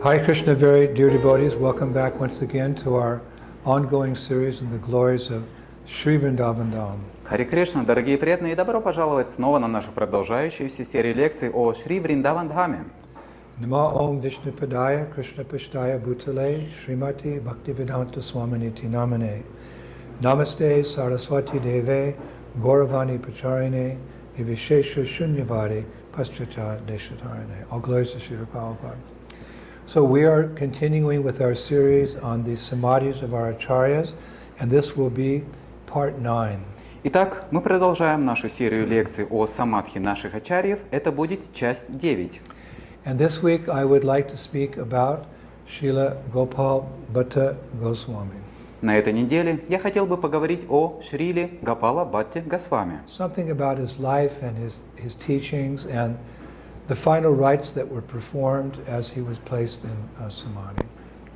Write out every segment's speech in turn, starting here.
Hare Krishna, very dear devotees, welcome back once again to our ongoing series in the glories of Sri Vrindavan Dham. Харе Кришна, дорогие преданные, и добро пожаловать снова на нашу продолжающуюся серию лекций о Шри Вриндаван Дхаме. Nama Om Vishnu Padaya Krishna Pashtaya Bhutale Srimati Bhaktivedanta Swaminiti Namane Namaste Saraswati Deve Gauravani Pacharine Nivishesha Shunyavadi Paschata Deshatarine. All glories to Sri Prabhupada. So we are continuing with our series on the Samadhis of our Acharyas, and this will be part 9. Итак, мы продолжаем нашу серию лекций о Самадхи наших Ачарьев. Это будет часть 9. And this week I would like to speak about Srila Gopal Bhatta Goswami. На этой неделе я хотел бы поговорить о Шриле Гопала Бхатте Госвами. Something about his life and his teachings and the final rites that were performed as he was placed in Samadhi.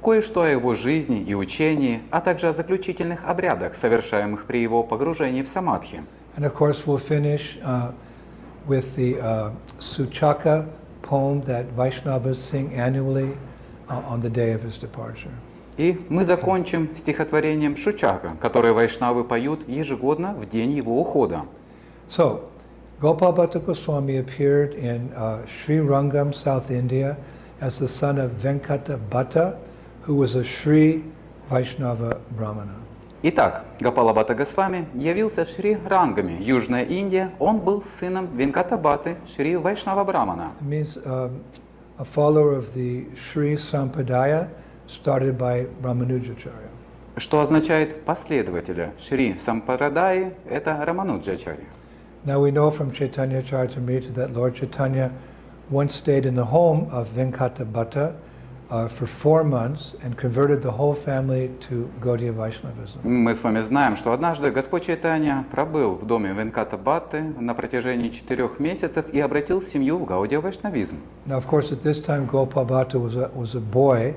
Кое-что о его жизни и учении, а также о заключительных обрядах, совершаемых при его погружении в Самадхи. And of course we'll finish with the Suchaka poem that Vaishnavas sing annually on the day of his departure. И мы закончим стихотворением Шучака, которое вайшнавы поют ежегодно в день его ухода. So, Gopal Bhatta Goswami appeared in Sri Rangam, South India, as the son of Venkata Bhatta, who was a Sri Vaishnava Brahmana. Итак, Гопала Бхатта Госвами явился в Шри Рангаме, Южная Индия. Он был сыном Венката Бхатты, Шри Вайшнава Брамана. It means a follower of the Sri Sampradaya started by Ramanujacharya. Что означает последователя Шри Сампарадаи, это Рамануджачарья. Now we know from Chaitanya Charitamrita that Lord Chaitanya once stayed in the home of Venkata Bhatta for 4 months and converted the whole family to Gaudiya Vaishnavism. Мы с вами знаем, что однажды Господь Чайтанья пробыл в доме Венката Бхатты на протяжении 4 месяцев и обратил семью в Гаудия Вайшнавизм. Now, of course, at this time Gopal Bhatta was a boy,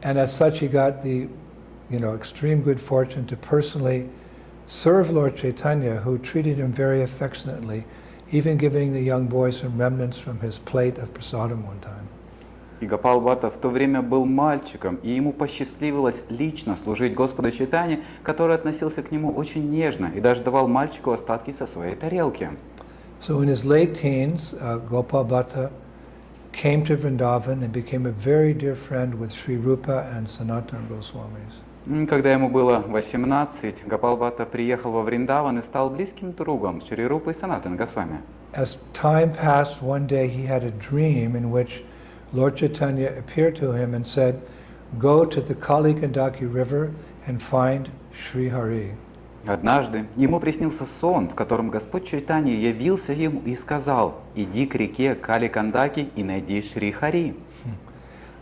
and as such he got the, extreme good fortune to personally serve Lord Chaitanya, who treated him very affectionately, even giving the young boy some remnants from his plate of prasadam one time. И Гопал Бхатта в то время был мальчиком, и ему посчастливилось лично служить Господу Чайтанье, который относился к нему очень нежно и даже давал мальчику остатки со своей тарелки. So in his late teens, Gopal Bhatta came to Vrindavan and became a very dear friend with Sri Rupa and Sanatana Goswamis. Когда ему было 18, Гопал Бхатта приехал во Вриндаван и стал близким другом Шри Рупы и Санатана Госвами. As time passed, one day he had a dream in which Lord Chaitanya appeared to him and said, "Go to the Kali Gandaki river and find Sri Hari." Однажды ему приснился сон, в котором Господь Чайтанья явился ему и сказал: «Иди к реке Кали-Кандаки и найди Шри Хари».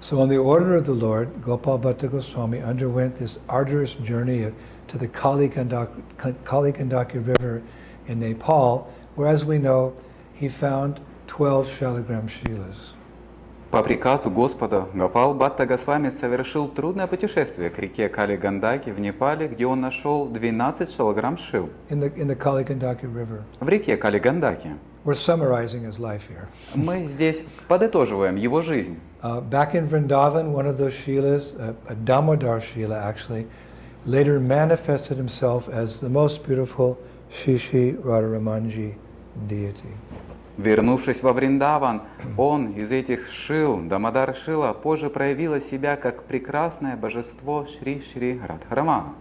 So on the order of the Lord, Gopal Bhatta Goswami underwent this arduous journey to the Kali Gandaki river in Nepal, where, as we know, he found 12 Shalagram Shilas. По приказу Господа Гопал Бхатта Госвами совершил трудное путешествие к реке Кали-Гандаки в Непале, где он нашел 12 шалаграм шил. In the Kali Gandaki river. В реке Кали-Гандаки. We're summarizing his life here. Мы здесь подытоживаем его жизнь. Back in Vrindavan, one of those Shilas, a Damodar Shila actually, later manifested himself as the most beautiful Shri Radharamanji deity. Вернувшись во Вриндаван, он из этих шил, Дамодар Шила, позже проявила себя как прекрасное божество Шри Радхарамана.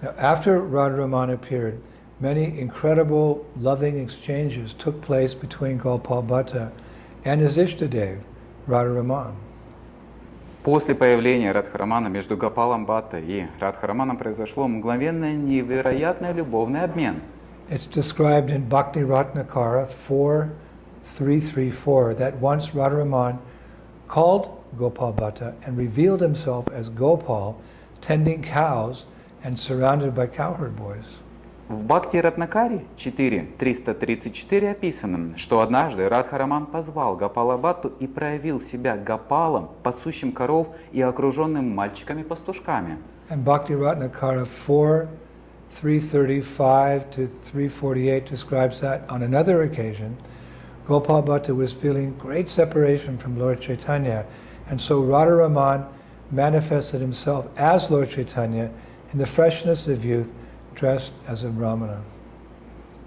Now, after Radharaman appeared, many incredible loving exchanges took place between Gopal Bhatta and his Ishtadev, Radharaman. После появления Радхарамана между Гопалом Бхаттой и Радхараманом произошло мгновенный невероятный любовный обмен. It's described in Bhakti Ratnakara 4.334 that once Radharaman called Gopal Bhatta and revealed himself as Gopal, tending cows and surrounded by cowherd boys. В Бхакти Ратнакаре 4.334 описано, что однажды Радхараман позвал Гопала Бхатту и проявил себя Гопалом, пасущим коров и окруженным мальчиками-пастушками. And Bhakti Ratnakara 4.335 to 348 describes that on another occasion, Gopal Bhatta was feeling great separation from Lord Chaitanya And so Radharaman manifested himself as Lord Chaitanya in the freshness of youth, dressed as a brahmana.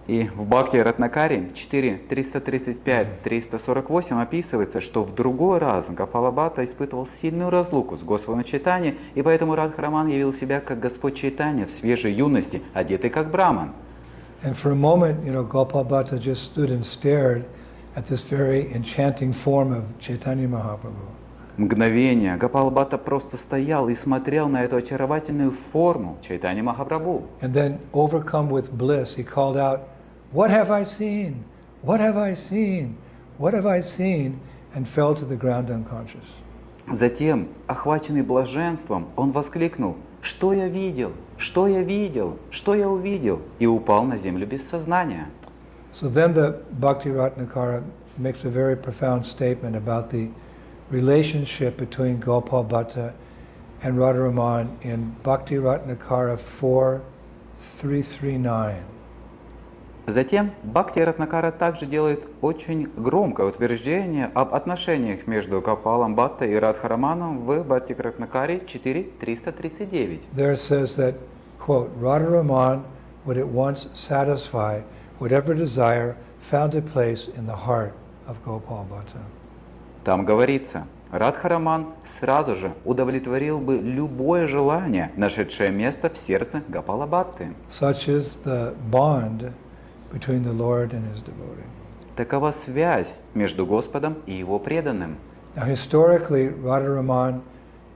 И в Бхакти Ратнакаре 4.335-348 описывается, что в другой раз Гопала Бхатта испытывал сильную разлуку с Господом Чайтаньей, и поэтому Радхараман явил себя как Господь Чайтанья в свежей юности, одетый как браман. And for a moment, Gopal Bhatta just stood and stared at this very enchanting form of Chaitanya Mahaprabhu. Мгновение Гопал Бхатта просто стоял и смотрел на эту очаровательную форму Чайтаньи Махапрабху. And then, overcome with bliss, he called out, "What have I seen? What have I seen? What have I seen?" and fell to the ground unconscious. Затем, охваченный блаженством, он воскликнул: «Что я видел? Что я видел? Что я увидел?» и упал на землю без сознания. So then the Bhakti Ratnakara makes a very profound statement about the relationship between Gopal Bhatta and Radharaman in Bhakti Ratnakara 4.339. Затем Бхакти Ратнакара также делает очень громкое утверждение об отношениях между Гопалом Бхатта и Радхараманом в Бхакти Ратнакаре 4.339. There it says that, quote, Radharaman would at once satisfy whatever desire found a place in the heart of Gopal Bhatta. Там говорится, Радхараман сразу же удовлетворил бы любое желание, нашедшее место в сердце Гопала Бхатты. Such is the bond between the Lord and his devotee. Такова связь между Господом и Его преданным. Now, historically, Radharaman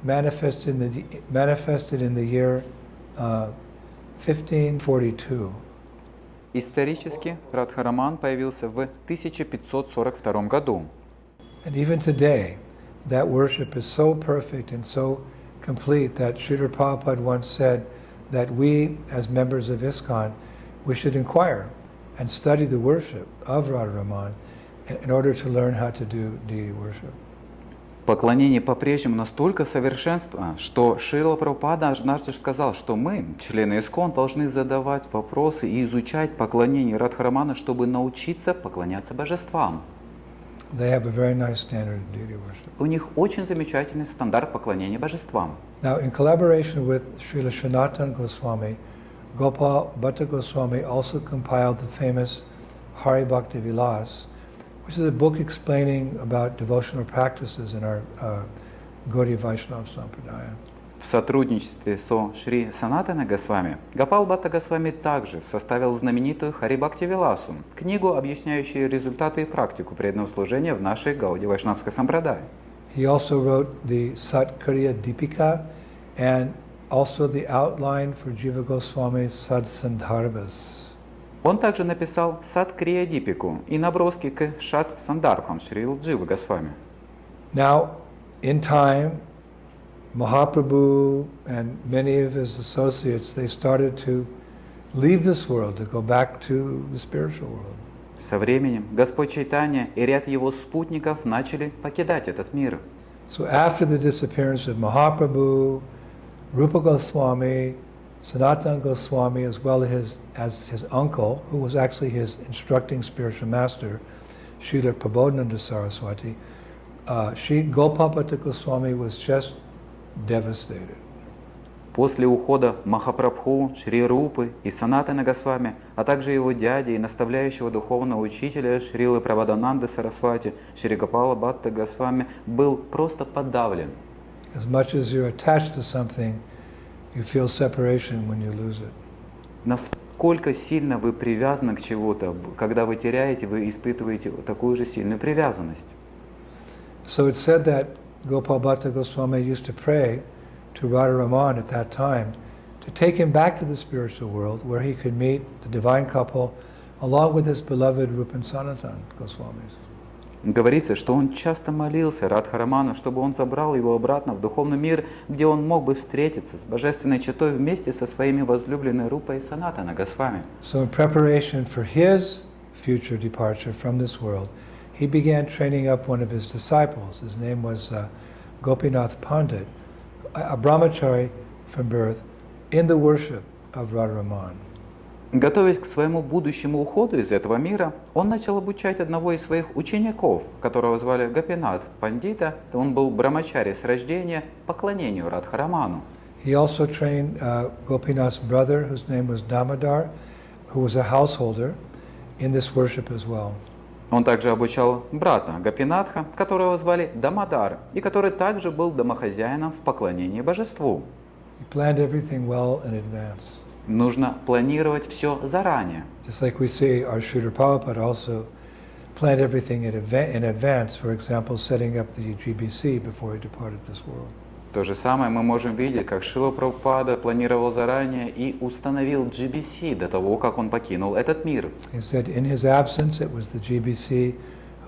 manifested in the year 1542. Исторически Радхараман появился в 1542 году. And even today, that worship is so perfect and so complete that Srila Prabhupada once said that we, as members of ISKCON, we should inquire and study the worship of Radharaman in order to learn how to do deity worship. Поклонение по-прежнему настолько совершенствовано, что Шрила Прабхупада однажды сказал, что мы, члены ИСККОН, должны задавать вопросы и изучать поклонение Радхарамана, чтобы научиться поклоняться божествам. They have a very nice standard of deity worship. У них очень замечательный стандарт поклонения божествам. Now, in collaboration with Srila Sanatana Goswami, Gopal Bhatta Goswami also compiled the famous Hari Bhakti Vilas, which is a book explaining about devotional practices in our Gaudiya Vaishnava Sampradaya. В сотрудничестве со Шри Санатана Госвами Гопал Бхатта Госвами также составил знаменитую Хари Бхакти Виласу, книгу, объясняющую результаты и практику преданного служения в нашей Гаудия Вайшнавской Сампрадае. He also wrote the Satkariya Dipika and also the outline for Jiva Goswami's Sadsandarbhas. Он также написал Садкрия Дипику и наброски к Шад Сандарбхам Шрил Дживы Госвами. Now, in time, Mahaprabhu and many of his associates, they started to leave this world, to go back to the spiritual world. Со временем Господь Чайтанья и ряд его спутников начали покидать этот мир. So after the disappearance of Mahaprabhu, Rupa Goswami, Sanatana Goswami, as well as his uncle, who was actually his instructing spiritual master, Srila Prabodhananda Saraswati, Gopal Bhatta Goswami was just devastated. После ухода Махапрабху, Шри Рупы и Санатана Госвами, а также его дяди и наставляющего духовного учителя Шрилы Прабодхананды Сарасвати, Шри Гопала Бхатта Госвами, был просто подавлен. As much as you're attached to something, you feel separation when you lose it. Насколько сильно вы привязаны к чему-то, когда вы теряете, вы испытываете такую же сильную привязанность. So it's said that Gopal Bhatta Goswami used to pray to Radharaman at that time to take him back to the spiritual world where he could meet the divine couple along with his beloved Rupa and Sanatana Goswamis. Говорится, что он часто молился Радхараману, чтобы он забрал его обратно в духовный мир, где он мог бы встретиться с божественной четой вместе со своими возлюбленными Рупой и Санатана Госвами. So in preparation for his future departure from this world, he began training up one of his disciples. His name was Gopinath Pandit, a brahmachari from birth, in the worship of Radharaman. Готовясь к своему будущему уходу из этого мира, он начал обучать одного из своих учеников, которого звали Гопинат Пандита. Он был брамачари с рождения, поклонению Радхараману. He also trained Gopinath's brother, whose name was Damodar, who was a householder in this worship as well. Он также обучал брата Гопинатха, которого звали Дамодар, и который также был домохозяином в поклонении божеству. He planned everything well in advance. Нужно планировать все заранее. Just like we see our Srila Prabhupada also planned everything in advance, for example, setting up the GBC before he departed this world. То же самое мы можем видеть, как Шрила Прабхупада планировал заранее и установил GBC до того, как он покинул этот мир. He said in his absence it was the GBC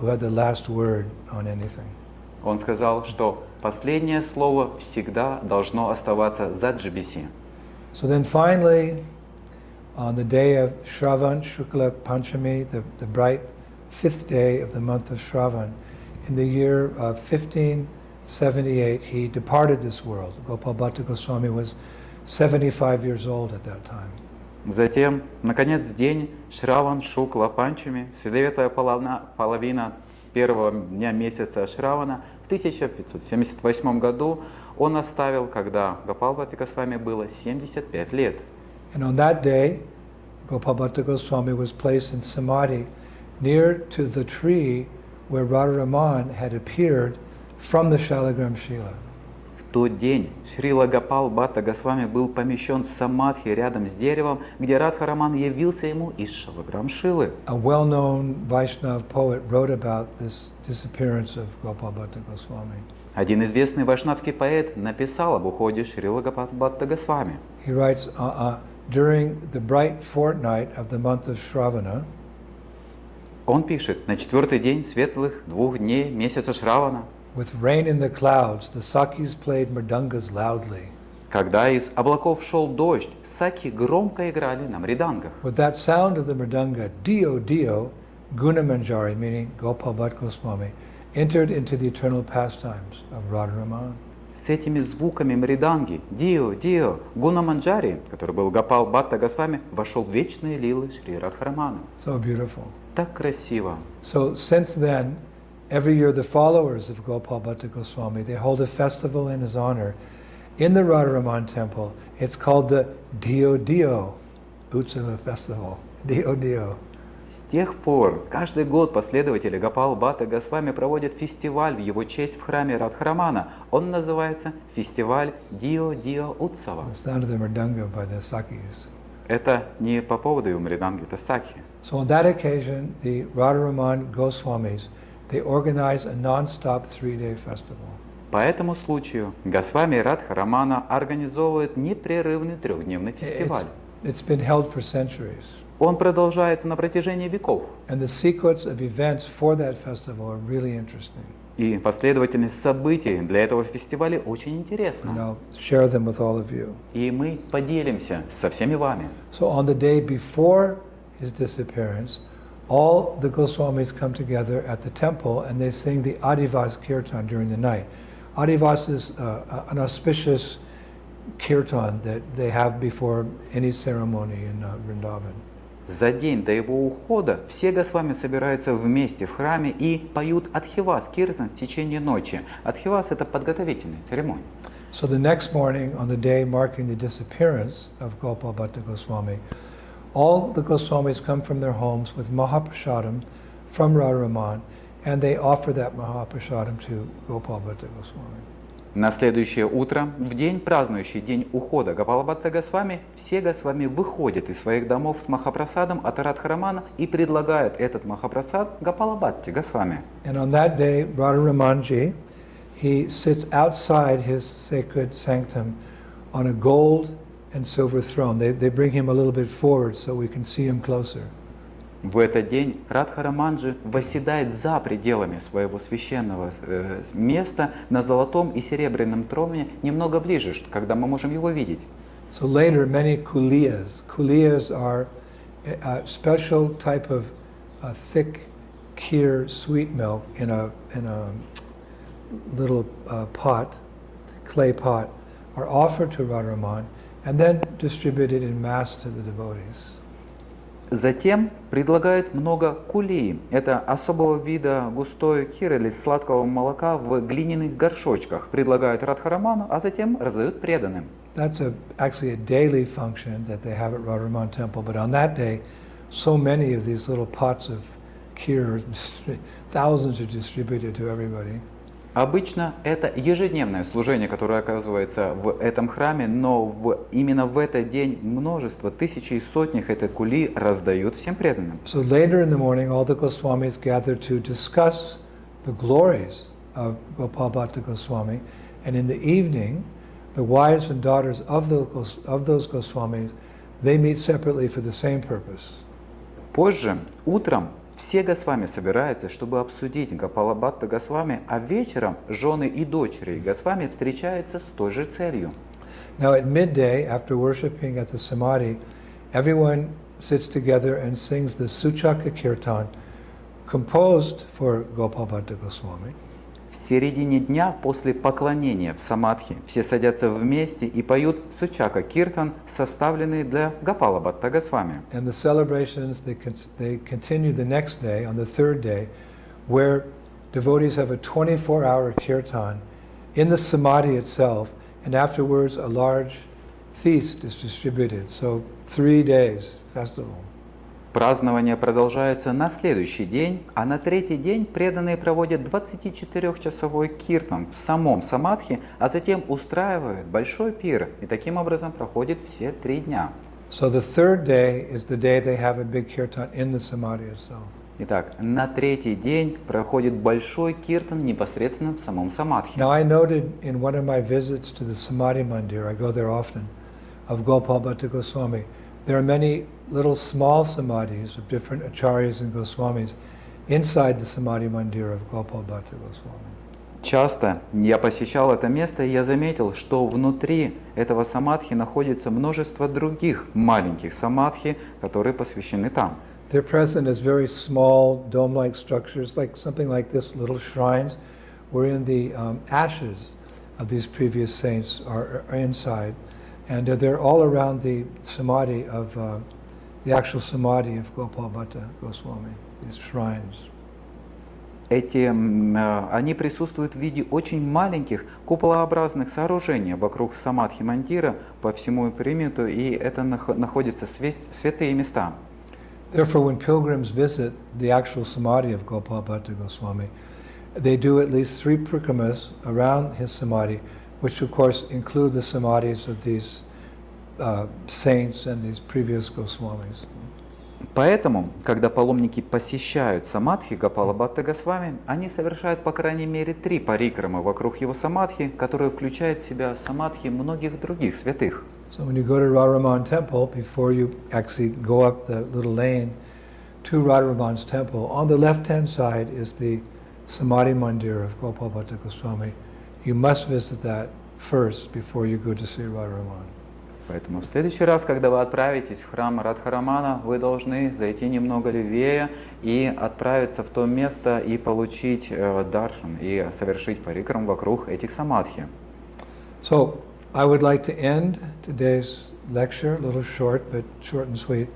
who had the last word on anything. Он сказал, что последнее слово всегда должно оставаться за GBC. So then finally, on the day of Shravan, Shukla Panchami, the bright fifth day of the month of Shravan, in the year 1578, he departed this world. Gopal Bhatta Goswami was 75 years old at that time. Затем, наконец, в день Шраван Шукла Панчами, светлая половина первого дня месяца Шравана, в 1578 году он оставил, когда Гопал Бхатта Госвами было 75 лет. And on that day, Gopal Bhatta Goswami was placed in Samadhi near to the tree where Radharaman had appeared from the Shalagram Shila. В тот день Шрила Гопал Бхатта Госвами был помещен в Самадхи рядом с деревом, где Радхараман явился ему из Шалаграм Шилы. A well-known Vaishnava poet wrote about this disappearance of Gopal Bhatta Goswami. Один известный вайшнавский поэт написал об уходе Шрила Гопал Бхатта Госвами. He writes, during the bright fortnight of the month of Shravana, Он пишет, на четвертый день светлых 2 дней месяца Шравана, with rain in the clouds, the Sakis played mridangas loudly. когда из облаков шел дождь, саки громко играли на мридангах. With that sound of the mridanga, Dio Dio, Gunamanjari, meaning Gopal Bhatta Goswami, entered into the eternal pastimes of Radharaman. С этими звуками мриданги, Дио, Дио, Гунаманджари, который был Гопал Бхатта Госвами, вошел в вечные лилы Шри Радхарамана. So beautiful. Так красиво. So since then, every year the followers of Gopal Bhatta Goswami, they hold a festival in his honor in the Radharaman temple. It's called the Dio Dio Utsava Festival. Dio Dio. С тех пор каждый год последователи Гопал Бхатта Госвами проводят фестиваль в его честь в храме Радхарамана. Он называется фестиваль Дио Дио Утсава. The sound of the mridanga by the Sakis. Это не по поводу его мриданги, это сакхи. So on that occasion, the Radharaman Goswamis, they organize a non-stop 3-day festival. По этому случаю Госвами Радхарамана организовывает непрерывный 3-дневный фестиваль. It's been held for centuries. Он продолжается на протяжении веков. And the sequence of events for that festival are really interesting. И последовательность событий для этого фестиваля очень And интересна. I'll share them with all of you. И мы поделимся со всеми вами. So on the day before his disappearance, all the Goswamis come together at the temple and they sing the Adivas Kirtan during the night. Adivas is an auspicious kirtan that they have before any ceremony in Vrindavan. За день до его ухода все Госвами собираются вместе в храме и поют Адхивас, киртан в течение ночи. Адхивас – это подготовительная церемония. So the next morning, on the day marking the disappearance of Gopal Bhatta Goswami, all the Goswamis come from their homes with Mahaprasadam from Radharaman, and they offer that Mahaprasadam to Gopal Bhatta Goswami. На следующее утро, в день, празднующий день ухода Гопала Бхатта Госвами, все Госвами выходят из своих домов с Махапрасадом от Радхарамана и предлагают этот Махапрасад Гопала Бхатте Госвами. And on that day, Radharamanji, he sits outside his sacred sanctum on a gold and silver throne. They bring him a little bit forward so we can see him closer. В этот день Радхараманджи восседает за пределами своего священного места на золотом и серебряном троне немного ближе, когда мы можем его видеть. So later, many kuliyas are a special type of thick kheer sweet milk in a little pot, clay pot, are offered to Radharaman and then distributed in mass to the devotees. Затем предлагают много кули. Это особого вида густой кир или сладкого молока в глиняных горшочках. Предлагают Радхараману, а затем раздают преданным. That's actually a daily function that they have at Radharaman Temple, but on that day, so many of these little pots of kheer, thousands are distributed to everybody. Обычно это ежедневное служение, которое оказывается в этом храме, но именно в этот день множество, тысячи и сотни этой кули раздают всем преданным. So later in the morning, all the Goswamis gather to discuss the glories of Gopal Bhatta Goswami, and in the evening, the wives and daughters of those Goswamis, they meet separately for the same purpose. Позже, утром, все Госвами собираются, чтобы обсудить Гопала Бхатта Госвами, а вечером жены и дочери Госвами встречаются с той же целью. Now at midday, after worshipping at the Samadhi, everyone sits together and sings the Suchaka Kirtan, composed for Gopal Bhatta Goswami. В середине дня, после поклонения в Самадхи, все садятся вместе и поют Сучака Киртан, составленный для Гопала Бхатта Госвами. And the celebrations, they continue the next day, on the third day, where devotees have a 24-hour kirtan in the Samadhi itself, and afterwards a large feast is distributed. So 3 days festival. Празднование продолжается на следующий день, а на третий день преданные проводят 24-часовой киртан в самом Самадхи, а затем устраивают большой пир, и таким образом проходит все 3 дня. So the third day is the day they have a big kirtan in the Samadhi itself. Итак, на третий день проходит большой киртан непосредственно в самом Самадхи. Now I noted in one of my visits to the Samadhi Mandir, I go there often, of Gopal Bhatta Goswami, there are many little small samadhis of different acharyas and Goswamis inside the Samadhi Mandir of Gopal Bhatta Goswami. Часто я посещал это место, и я заметил, что внутри этого самадхи находится множество других маленьких самадхи, которые посвящены там. They're present as very small dome-like structures, like something like this, little shrines, wherein the ashes of these previous saints are inside. And they're all around the samadhi of, the actual samadhi of Gopal Bhatta Goswami, these shrines. Они присутствуют в виде очень маленьких куполообразных сооружений вокруг Самадхи Мандира по всему периметру, и это находятся святые места. Therefore, when pilgrims visit the actual samadhi of Gopal Bhatta Goswami, they do at least 3 prikramas around his samadhi, which of course include the samadhis of these saints and these previous Goswamis. Поэтому, когда паломники посещают самадхи Гопала Бхатта Госвами, они совершают по крайней мере 3 парикрамы вокруг его самадхи, которые включают в себя самадхи многих других святых. So when you go to Radharaman Temple, before you actually go up the little lane to Radharaman's temple, on the left-hand side is the Samadhi Mandir of Gopal Bhatta Goswami. You must visit that first before you go to see Radharaman. Поэтому в следующий раз, когда вы отправитесь в храм Радхарамана, вы должны зайти немного левее и отправиться в то место и получить даршан, и совершить парикрам вокруг этих самадхи. So I would like to end today's lecture, a little short, but short and sweet,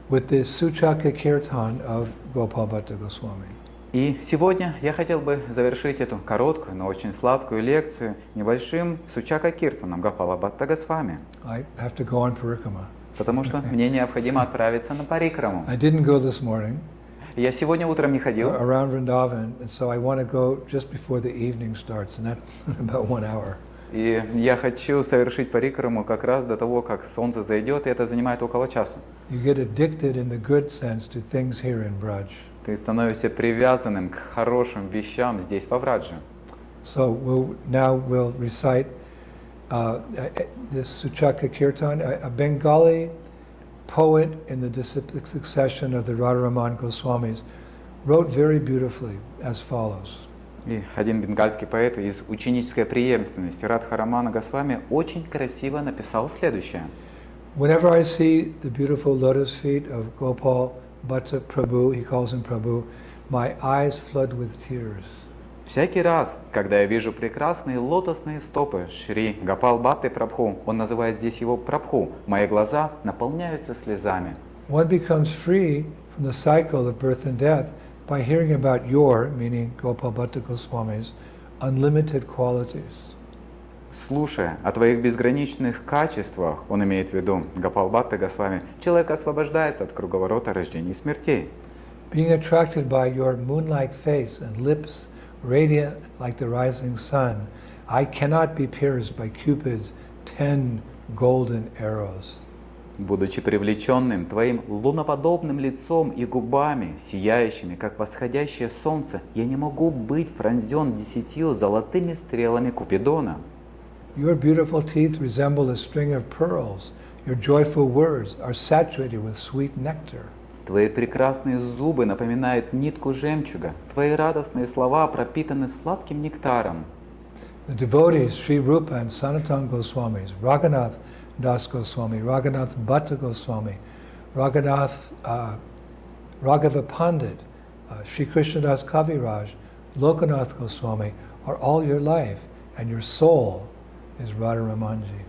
with the Suchaka Kirtan of Gopal Bhatta Goswami. И сегодня я хотел бы завершить эту короткую, но очень сладкую лекцию небольшим Сучака Киртаном Гопала Бхатта Госвами. I have to go on parikrama. Потому что мне необходимо отправиться на парикраму. I didn't go this morning Я сегодня утром не ходил. around Vrindavan, and so I want to go just before the evening starts, and that's about 1 hour. И я хочу совершить парикраму как раз до того, как солнце зайдет, и это занимает около часа. You get addicted in the good sense to things here in Braj. Ты становишься привязанным к хорошим вещам здесь, по Врадже. So we'll recite this Suchaka Kirtan. A Bengali poet in the succession of the Radharaman Goswamis wrote very beautifully as follows. И один бенгальский поэт из ученической преемственности Радхарамана Госвами очень красиво написал следующее. Whenever I see the beautiful lotus feet of Gopal Bhatta Prabhu, he calls him Prabhu, my eyes flood with tears. Всякий раз, когда я вижу прекрасные лотосные стопы Шри Гопал Бхатты Прабху, он называет здесь его Прабху, мои глаза наполняются слезами. One becomes free from the cycle of birth and death by hearing about your, meaning Gopal Bhatta Goswami's, unlimited qualities. Слушая о твоих безграничных качествах, он имеет в виду Гопал Бхатта Госвами, человек освобождается от круговорота рождений и смертей. Being attracted by your moon-like face and lips radiant like the rising sun, I cannot be pierced by Cupid's 10 golden arrows. Будучи привлеченным твоим луноподобным лицом и губами, сияющими, как восходящее солнце, я не могу быть пронзен 10 золотыми стрелами Купидона. Your beautiful teeth resemble a string of pearls. Your joyful words are saturated with sweet nectar. Твои прекрасные зубы напоминают нитку жемчуга. Твои радостные слова пропитаны сладким нектаром. The devotees, Sri Rupa and Sanatana Goswamis, Raghunath Das Goswami, Raghunath Bhatta Goswami, Raghunath Raghava Pandit, Sri Krishnadas Kaviraj, Lokanath Goswami are all your life, and your soul is Radharamanji.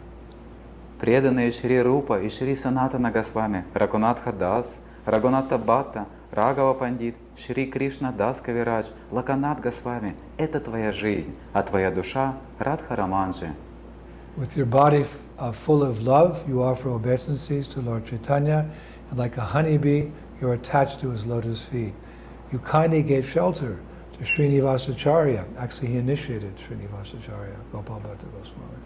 Преданные Шри Рупа и Шри Санатана Госвами, Рагунатха Дас, Рагунатха Бхатта, Рагава Пандит, Шри Кришна Дас Кавирадж, Локанат Госвами – это твоя жизнь, а твоя душа – Радхараманджи. With your body full of love, you offer obeisances to Lord Chaitanya, and like a honeybee, you are attached to his lotus feet. You kindly gave shelter to Srinivasacharya. Actually, he initiated Srinivasacharya, Gopal Bhatta Goswami.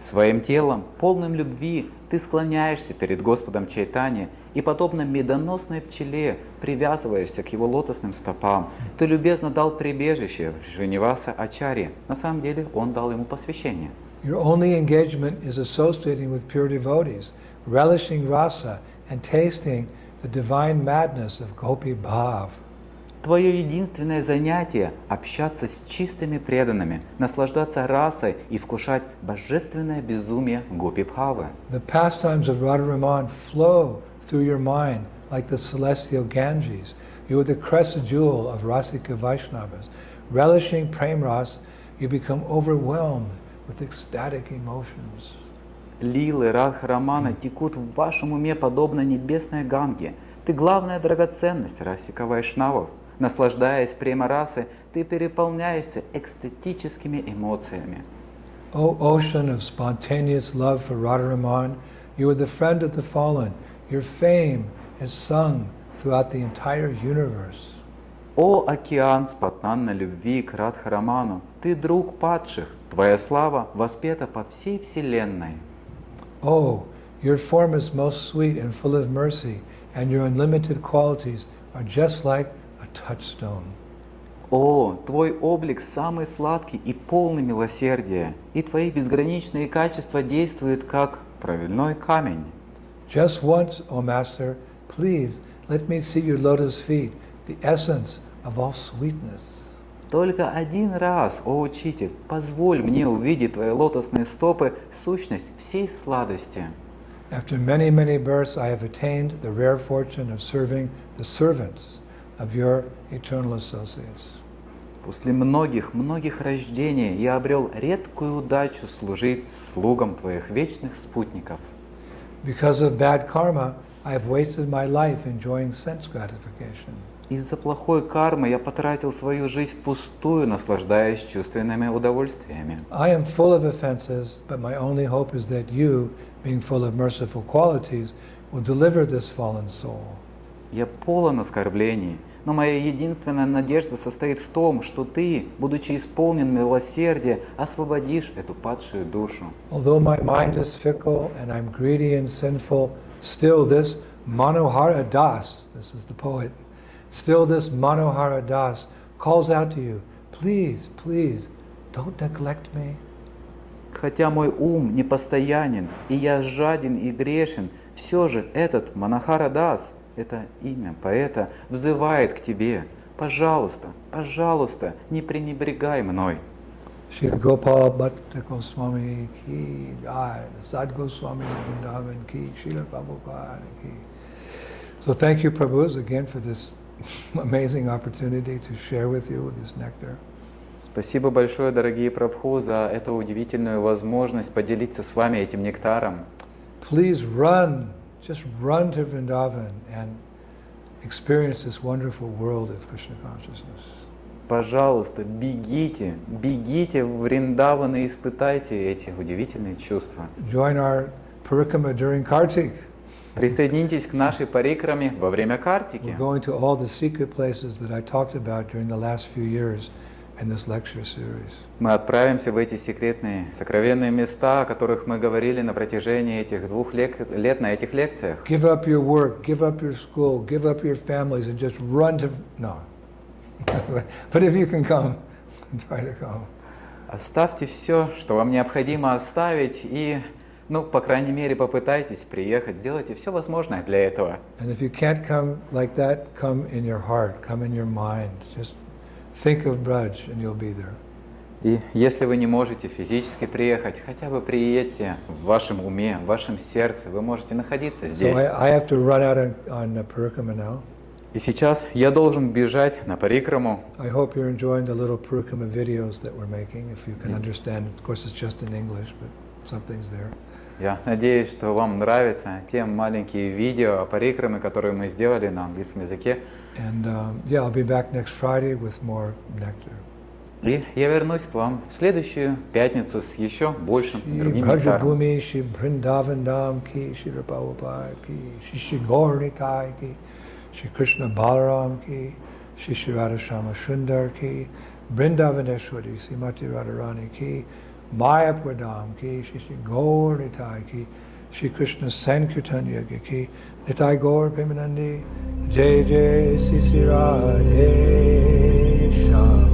Своим телом, полным любви, ты склоняешься перед Господом Чайтаньи и, подобно медоносной пчеле, привязываешься к его лотосным стопам. Ты любезно дал прибежище Шриниваса Ачарье. На самом деле, он дал ему посвящение. Your only engagement is associating with pure devotees, relishing rasa and tasting the divine madness of Gopi Bhav. Твое единственное занятие – общаться с чистыми преданными, наслаждаться расой и вкушать божественное безумие Гопи-бхавы. The pastimes of Radharaman flow through your mind like the celestial Ganges. You are the crescent jewel of Rasika Vaishnavas. Relishing prem ras, you become overwhelmed with ecstatic emotions. Лилы Радхарамана текут в вашем уме подобно небесной Ганге. Ты главная драгоценность Расика Вайшнавов. Наслаждаясь према-расы, ты переполняешься экстатическими эмоциями. O ocean of spontaneous love for Radharaman, you are the friend of the fallen. Your fame is sung throughout the entire universe. О океан спонтанной любви к Радхараману, ты друг падших, твоя слава воспета по всей вселенной. Oh, your form is most sweet and full of mercy, and your unlimited qualities are just like a touchstone. О, твой облик самый сладкий и полный милосердия, и твои безграничные качества действуют как проводной камень. Just once, O Master, please let me see your lotus feet, the essence of all sweetness. Только один раз, о учитель, позволь мне увидеть твои лотосные стопы, сущность всей сладости. After many, many births, I have attained the rare fortune of serving the servants of your eternal associates. После многих рождений я обрел редкую удачу служить слугам твоих вечных спутников. Because of bad karma, I have wasted my life enjoying sense gratification. Из-за плохой кармы я потратил свою жизнь впустую, наслаждаясь чувственными удовольствиями. I am full of offenses, but my only hope is that you, being full of merciful qualities, will deliver this fallen soul. Я полон оскорблений, но моя единственная надежда состоит в том, что ты, будучи исполнен милосердия, освободишь эту падшую душу. Although my mind is fickle and I'm greedy and sinful, still this Manohara Das, this is the poet, still this Manohara Das calls out to you, please, please, don't neglect me. Хотя мой ум непостоянен, и я жаден и грешен, все же этот Манахара Дас, это имя поэта, взывает к тебе. Пожалуйста, пожалуйста, не пренебрегай мной. Shri Gopal Bhatta Goswami ki jai, Sad Goswami Vrindavan ki, Srila Prabhupada ki. So thank you, Prabhus, again for this amazing opportunity to share with you this nectar. Спасибо большое, дорогие Прабху, за эту удивительную возможность поделиться с вами этим нектаром. Please run just run to Vrindavan and experience this wonderful world of Krishna consciousness. Пожалуйста, бегите, бегите в Вриндаван и испытайте эти удивительные чувства. Join our parikrama during Kartik. Присоединитесь к нашей парикраме во время We're Картики. going to all the secret places that I talked about during the last few years in this lecture series. Мы отправимся в эти секретные, сокровенные места, о которых мы говорили на протяжении этих 2 лет на этих лекциях. Give up your work, give up your school, give up your families and just run to... No. But if you can come, try to come. Оставьте все, что вам необходимо оставить, и, по крайней мере, попытайтесь приехать, сделайте все возможное для этого. And if you can't come like that, come in your heart, come in your mind. Just think of Braj and you'll be there. И если вы не можете физически приехать, хотя бы приедьте в вашем уме, в вашем сердце, вы можете находиться здесь. So I have to run out on the parikrama now. И сейчас я должен бежать на парикраму. I hope you're enjoying the little parikrama videos that we're making, if you can understand. Of course, it's just in English, but something's there. Я надеюсь, что вам нравятся те маленькие видео о парикраме, которые мы сделали на английском языке. And yeah, I'll be back next Friday with more nectar. И я вернусь к вам в следующую пятницу с еще большим другим Shri нектаром. Brajabhumi, Shri Vrindavan Dham ki, Shri Prabhupada ki, Shri Gaur Nitai ki, Shri Krishna Balaram ki, Shri Radha Shama Sundar ki, Vrindavaneshwari, Srimati Radharani ki, Mayapur Dham ki, Shri Gaur Nitai ki, Shri Krishna Sankirtan Yoga ki, Nitai Gaur Premanandi, Jai Jai Sri Radhe Sham.